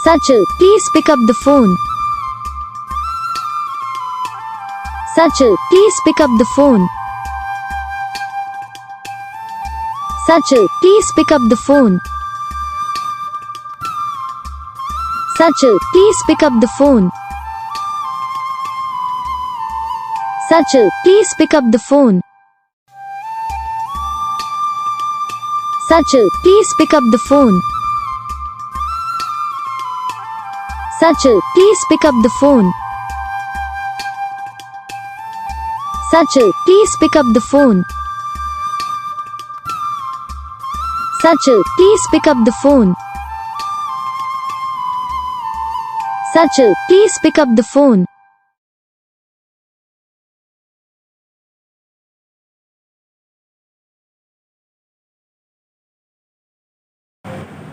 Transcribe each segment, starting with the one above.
Sajal, please pick up the phone. Sajal, please pick up the phone. Sajal, please pick up the phone. Sajal, please pick up the phone. Sajal, please pick up the phone. Sajal, please pick up the phone. Sajal, please pick up the phone. Sajal, please pick up the phone. Sajal, please pick up the phone. Sajal, please pick up the phone.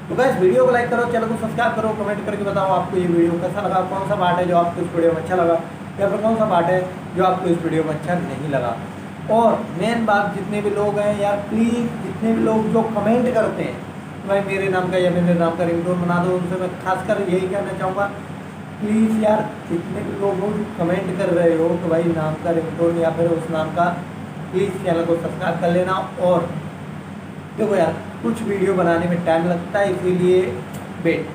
तो guys video को like करो, channel को subscribe करो, comment करके बताओ आपको ये video कैसा लगा, कौन सा पार्ट है जो आपको इस वीडियो में अच्छा लगा या फिर कौन सा पार्ट है जो आपको इस वीडियो में अच्छा नहीं लगा। और मेन बात, जितने भी लोग हैं यार प्लीज़, जितने भी लोग जो कमेंट करते हैं भाई मेरे नाम का या मेरे नाम का रिंगटोन बना दो, उनसे मैं खासकर यही कहना चाहूँगा प्लीज़ यार, जितने भी लोग कमेंट कर रहे हो तो भाई नाम का रिंगटोन या फिर उस नाम का प्लीज़ चैनल को सब्सक्राइब कर लेना। और देखो यार कुछ वीडियो बनाने में टाइम लगता है, इसीलिए वेट